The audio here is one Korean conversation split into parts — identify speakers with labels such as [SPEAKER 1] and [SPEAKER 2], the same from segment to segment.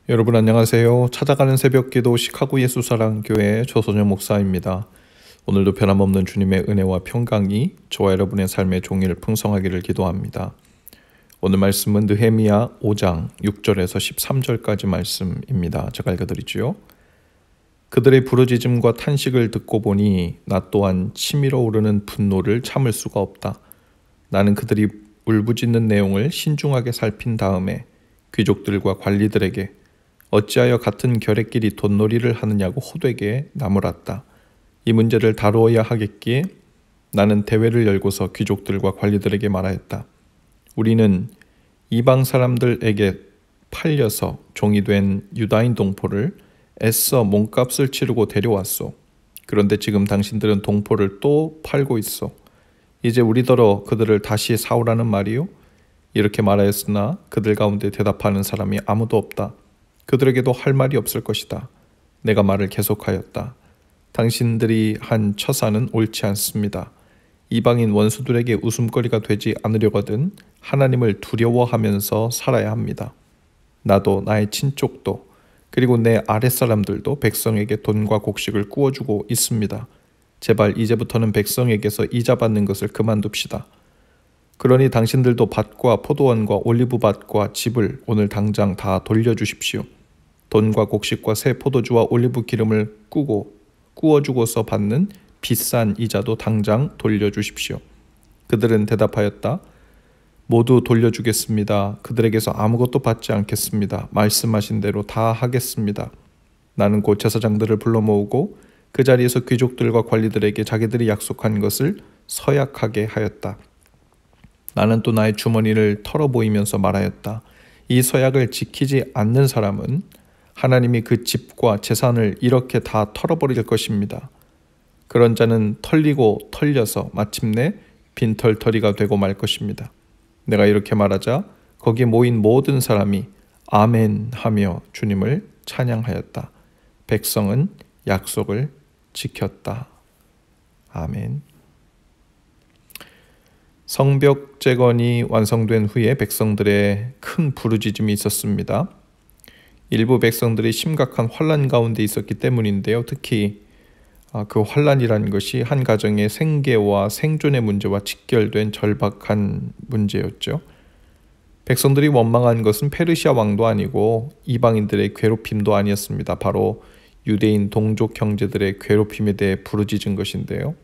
[SPEAKER 1] 여러분 안녕하세요. 찾아가는 새벽기도 시카고 예수사랑교회 조선영 목사입니다. 오늘도 변함없는 주님의 은혜와 평강이 저와 여러분의 삶의 종일 풍성하기를 기도합니다. 오늘 말씀은 느헤미야 5장 6절에서 13절까지 말씀입니다. 제가 읽어드리지요. 그들의 부르짖음과 탄식을 듣고 보니 나 또한 치밀어 오르는 분노를 참을 수가 없다. 나는 그들이 울부짖는 내용을 신중하게 살핀 다음에 귀족들과 관리들에게 어찌하여 같은 결의끼리 돈놀이를 하느냐고 호되게 나무랐다. 이 문제를 다루어야 하겠기에 나는 대회를 열고서 귀족들과 관리들에게 말하였다. 우리는 이방 사람들에게 팔려서 종이 된 유다인 동포를 애써 몸값을 치르고 데려왔소. 그런데 지금 당신들은 동포를 또 팔고 있어. 이제 우리더러 그들을 다시 사오라는 말이요? 이렇게 말하였으나 그들 가운데 대답하는 사람이 아무도 없다. 그들에게도 할 말이 없을 것이다. 내가 말을 계속하였다. 당신들이 한 처사는 옳지 않습니다. 이방인 원수들에게 웃음거리가 되지 않으려거든 하나님을 두려워하면서 살아야 합니다. 나도 나의 친족도 그리고 내 아랫사람들도 백성에게 돈과 곡식을 구워주고 있습니다. 제발 이제부터는 백성에게서 이자 받는 것을 그만둡시다. 그러니 당신들도 밭과 포도원과 올리브밭과 집을 오늘 당장 다 돌려주십시오. 돈과 곡식과 새 포도주와 올리브 기름을 구워주고서 받는 비싼 이자도 당장 돌려주십시오. 그들은 대답하였다. 모두 돌려주겠습니다. 그들에게서 아무것도 받지 않겠습니다. 말씀하신 대로 다 하겠습니다. 나는 곧 제사장들을 불러 모으고 그 자리에서 귀족들과 관리들에게 자기들이 약속한 것을 서약하게 하였다. 나는 또 나의 주머니를 털어보이면서 말하였다. 이 서약을 지키지 않는 사람은 하나님이 그 집과 재산을 이렇게 다 털어버릴 것입니다. 그런 자는 털리고 털려서 마침내 빈털터리가 되고 말 것입니다. 내가 이렇게 말하자 거기 모인 모든 사람이 아멘 하며 주님을 찬양하였다. 백성은 약속을 지켰다. 아멘. 성벽 재건이 완성된 후에 백성들의 큰 부르짖음이 있었습니다. 일부 백성들이 심각한 환난 가운데 있었기 때문인데요. 특히 그 환난이라는 것이 한 가정의 생계와 생존의 문제와 직결된 절박한 문제였죠. 백성들이 원망한 것은 페르시아 왕도 아니고 이방인들의 괴롭힘도 아니었습니다. 바로 유대인 동족 형제들의 괴롭힘에 대해 부르짖은 것인데요.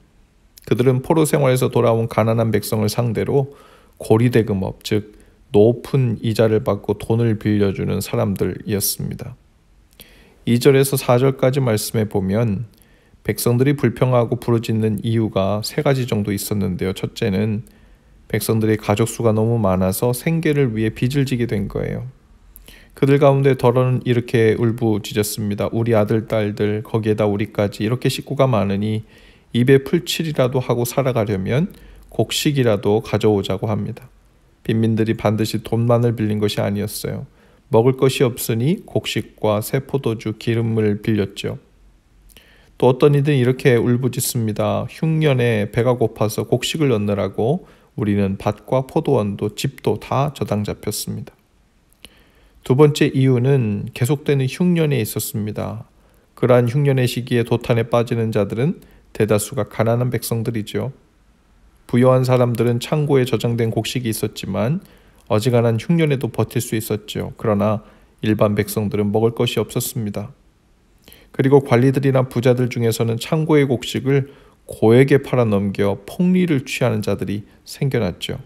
[SPEAKER 1] 그들은 포로 생활에서 돌아온 가난한 백성을 상대로 고리대금업, 즉 높은 이자를 받고 돈을 빌려주는 사람들이었습니다. 2절에서 4절까지 말씀해 보면 백성들이 불평하고 부르짖는 이유가 세 가지 정도 있었는데요. 첫째는 백성들의 가족 수가 너무 많아서 생계를 위해 빚을 지게 된 거예요. 그들 가운데 더러는 이렇게 울부짖었습니다. 우리 아들, 딸들, 거기에다 우리까지 이렇게 식구가 많으니 입에 풀칠이라도 하고 살아가려면 곡식이라도 가져오자고 합니다. 빈민들이 반드시 돈만을 빌린 것이 아니었어요. 먹을 것이 없으니 곡식과 새 포도주, 기름을 빌렸죠. 또 어떤 이들은 이렇게 울부짖습니다. 흉년에 배가 고파서 곡식을 넣느라고 우리는 밭과 포도원도 집도 다 저당 잡혔습니다. 두 번째 이유는 계속되는 흉년에 있었습니다. 그러한 흉년의 시기에 도탄에 빠지는 자들은 대다수가 가난한 백성들이죠. 부유한 사람들은 창고에 저장된 곡식이 있었지만 어지간한 흉년에도 버틸 수 있었죠. 그러나 일반 백성들은 먹을 것이 없었습니다. 그리고 관리들이나 부자들 중에서는 창고의 곡식을 고액에 팔아넘겨 폭리를 취하는 자들이 생겨났죠.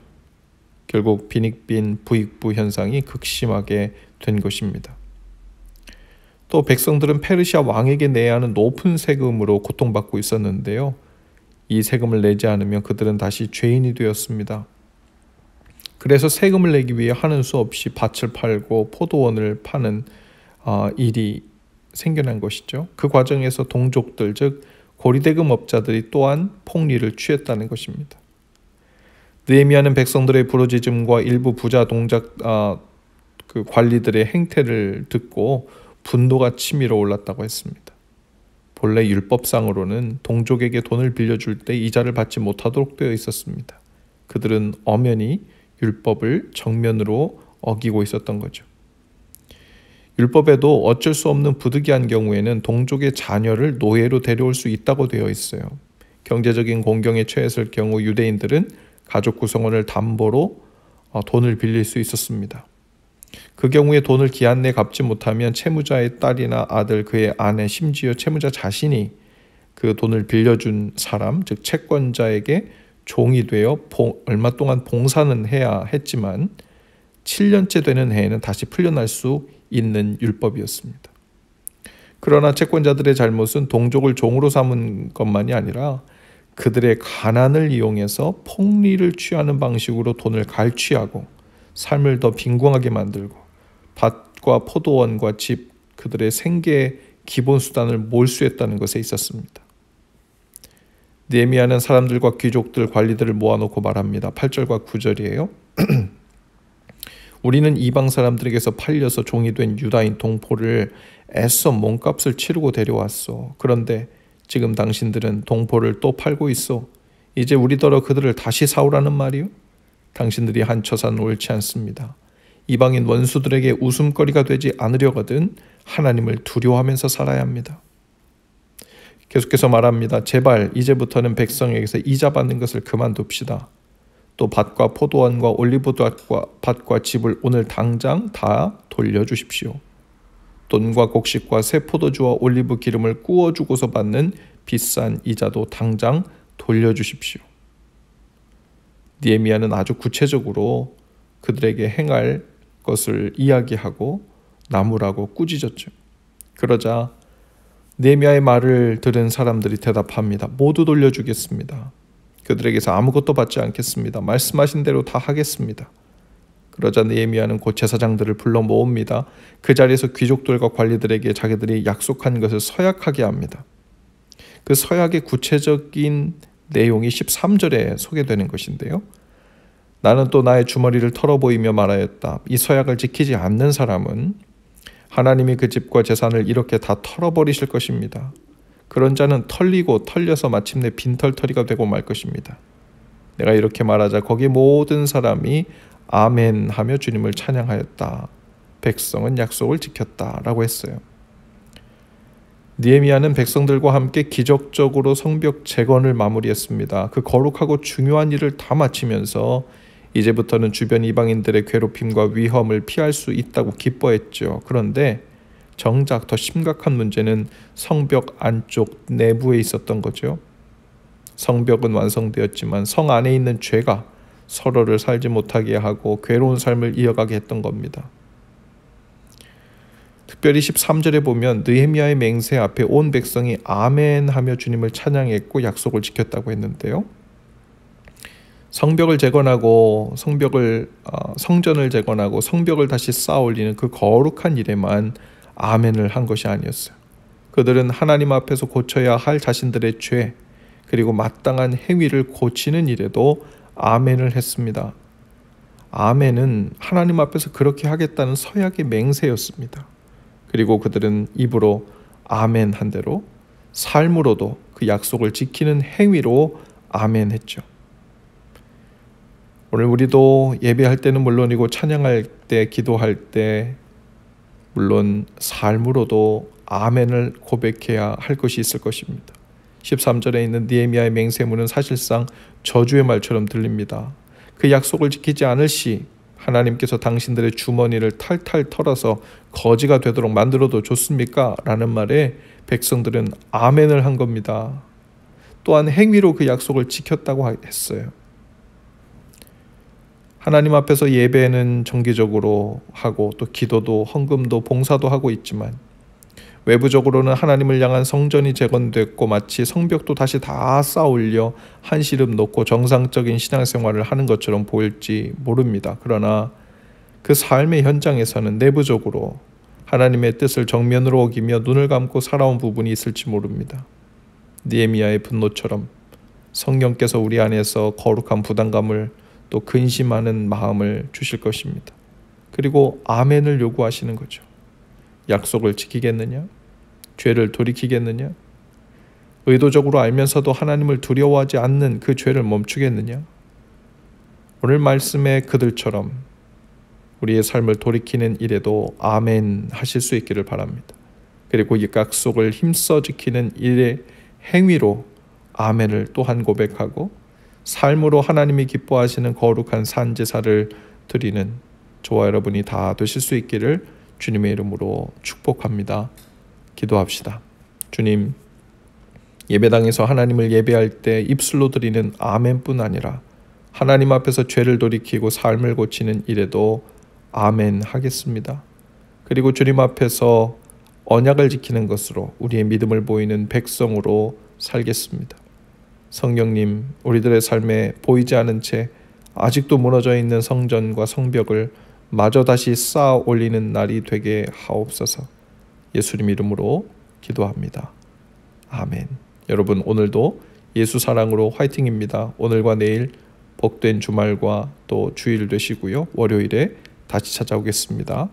[SPEAKER 1] 결국 빈익빈 부익부 현상이 극심하게 된 것입니다. 또 백성들은 페르시아 왕에게 내야 하는 높은 세금으로 고통받고 있었는데요. 이 세금을 내지 않으면 그들은 다시 죄인이 되었습니다. 그래서 세금을 내기 위해 하는 수 없이 밭을 팔고 포도원을 파는 일이 생겨난 것이죠. 그 과정에서 동족들, 즉 고리대금업자들이 또한 폭리를 취했다는 것입니다. 느헤미야는 백성들의 부르짖음과 일부 부자 동작 관리들의 행태를 듣고 분노가 치밀어 올랐다고 했습니다. 본래 율법상으로는 동족에게 돈을 빌려줄 때 이자를 받지 못하도록 되어 있었습니다. 그들은 엄연히 율법을 정면으로 어기고 있었던 거죠. 율법에도 어쩔 수 없는 부득이한 경우에는 동족의 자녀를 노예로 데려올 수 있다고 되어 있어요. 경제적인 공경에 처했을 경우 유대인들은 가족 구성원을 담보로 돈을 빌릴 수 있었습니다. 그 경우에 돈을 기한 내에 갚지 못하면 채무자의 딸이나 아들, 그의 아내, 심지어 채무자 자신이 그 돈을 빌려준 사람, 즉 채권자에게 종이 되어 얼마 동안 봉사는 해야 했지만 7년째 되는 해에는 다시 풀려날 수 있는 율법이었습니다. 그러나 채권자들의 잘못은 동족을 종으로 삼은 것만이 아니라 그들의 가난을 이용해서 폭리를 취하는 방식으로 돈을 갈취하고 삶을 더 빈곤하게 만들고 밭과 포도원과 집, 그들의 생계의 기본 수단을 몰수했다는 것에 있었습니다. 느헤미야는 사람들과 귀족들, 관리들을 모아놓고 말합니다. 8절과 9절이에요. 우리는 이방 사람들에게서 팔려서 종이 된 유다인 동포를 애써 몸값을 치르고 데려왔소. 그런데 지금 당신들은 동포를 또 팔고 있어. 이제 우리더러 그들을 다시 사오라는 말이요? 당신들이 한 처사는 옳지 않습니다. 이방인 원수들에게 웃음거리가 되지 않으려거든 하나님을 두려워하면서 살아야 합니다. 계속해서 말합니다. 제발 이제부터는 백성에게서 이자 받는 것을 그만둡시다. 또 밭과 포도원과 올리브밭과 집을 오늘 당장 다 돌려주십시오. 돈과 곡식과 새 포도주와 올리브 기름을 구워주고서 받는 비싼 이자도 당장 돌려주십시오. 느헤미야는 아주 구체적으로 그들에게 행할 것을 이야기하고 나무라고 꾸짖었죠. 그러자 느헤미야의 말을 들은 사람들이 대답합니다. 모두 돌려주겠습니다. 그들에게서 아무것도 받지 않겠습니다. 말씀하신 대로 다 하겠습니다. 그러자 느헤미야는 곧 제사장들을 불러 모읍니다. 그 자리에서 귀족들과 관리들에게 자기들이 약속한 것을 서약하게 합니다. 그 서약의 구체적인 내용이 13절에 소개되는 것인데요. 나는 또 나의 주머니를 털어보이며 말하였다. 이 서약을 지키지 않는 사람은 하나님이 그 집과 재산을 이렇게 다 털어버리실 것입니다. 그런 자는 털리고 털려서 마침내 빈털터리가 되고 말 것입니다. 내가 이렇게 말하자 거기 모든 사람이 아멘 하며 주님을 찬양하였다. 백성은 약속을 지켰다 라고 했어요. 느헤미야는 백성들과 함께 기적적으로 성벽 재건을 마무리했습니다. 그 거룩하고 중요한 일을 다 마치면서 이제부터는 주변 이방인들의 괴롭힘과 위험을 피할 수 있다고 기뻐했죠. 그런데 정작 더 심각한 문제는 성벽 안쪽 내부에 있었던 거죠. 성벽은 완성되었지만 성 안에 있는 죄가 서로를 살지 못하게 하고 괴로운 삶을 이어가게 했던 겁니다. 특별히 13절에 보면 느헤미야의 맹세 앞에 온 백성이 아멘 하며 주님을 찬양했고 약속을 지켰다고 했는데요. 성벽을 재건하고 성전을 재건하고 성벽을 다시 쌓아올리는 그 거룩한 일에만 아멘을 한 것이 아니었어요. 그들은 하나님 앞에서 고쳐야 할 자신들의 죄 그리고 마땅한 행위를 고치는 일에도 아멘을 했습니다. 아멘은 하나님 앞에서 그렇게 하겠다는 서약의 맹세였습니다. 그리고 그들은 입으로 아멘 한 대로 삶으로도 그 약속을 지키는 행위로 아멘했죠. 오늘 우리도 예배할 때는 물론이고 찬양할 때, 기도할 때 물론 삶으로도 아멘을 고백해야 할 것이 있을 것입니다. 13절에 있는 느헤미야의 맹세문은 사실상 저주의 말처럼 들립니다. 그 약속을 지키지 않을 시 하나님께서 당신들의 주머니를 탈탈 털어서 거지가 되도록 만들어도 좋습니까? 라는 말에 백성들은 아멘을 한 겁니다. 또한 행위로 그 약속을 지켰다고 했어요. 하나님 앞에서 예배는 정기적으로 하고 또 기도도 헌금도 봉사도 하고 있지만 외부적으로는 하나님을 향한 성전이 재건됐고 마치 성벽도 다시 다 쌓아올려 한시름 놓고 정상적인 신앙생활을 하는 것처럼 보일지 모릅니다. 그러나 그 삶의 현장에서는 내부적으로 하나님의 뜻을 정면으로 어기며 눈을 감고 살아온 부분이 있을지 모릅니다. 느헤미야의 분노처럼 성령께서 우리 안에서 거룩한 부담감을 또 근심하는 마음을 주실 것입니다. 그리고 아멘을 요구하시는 거죠. 약속을 지키겠느냐? 죄를 돌이키겠느냐? 의도적으로 알면서도 하나님을 두려워하지 않는 그 죄를 멈추겠느냐? 오늘 말씀의 그들처럼 우리의 삶을 돌이키는 일에도 아멘 하실 수 있기를 바랍니다. 그리고 이 약속을 힘써 지키는 일의 행위로 아멘을 또한 고백하고 삶으로 하나님이 기뻐하시는 거룩한 산제사를 드리는 저와 여러분이 다 되실 수 있기를 주님의 이름으로 축복합니다. 기도합시다. 주님, 예배당에서 하나님을 예배할 때 입술로 드리는 아멘뿐 아니라 하나님 앞에서 죄를 돌이키고 삶을 고치는 일에도 아멘 하겠습니다. 그리고 주님 앞에서 언약을 지키는 것으로 우리의 믿음을 보이는 백성으로 살겠습니다. 성령님, 우리들의 삶에 보이지 않은 채 아직도 무너져 있는 성전과 성벽을 마저 다시 쌓아 올리는 날이 되게 하옵소서. 예수님 이름으로 기도합니다. 아멘. 여러분, 오늘도 예수 사랑으로 화이팅입니다. 오늘과 내일 복된 주말과 또 주일 되시고요. 월요일에 다시 찾아오겠습니다.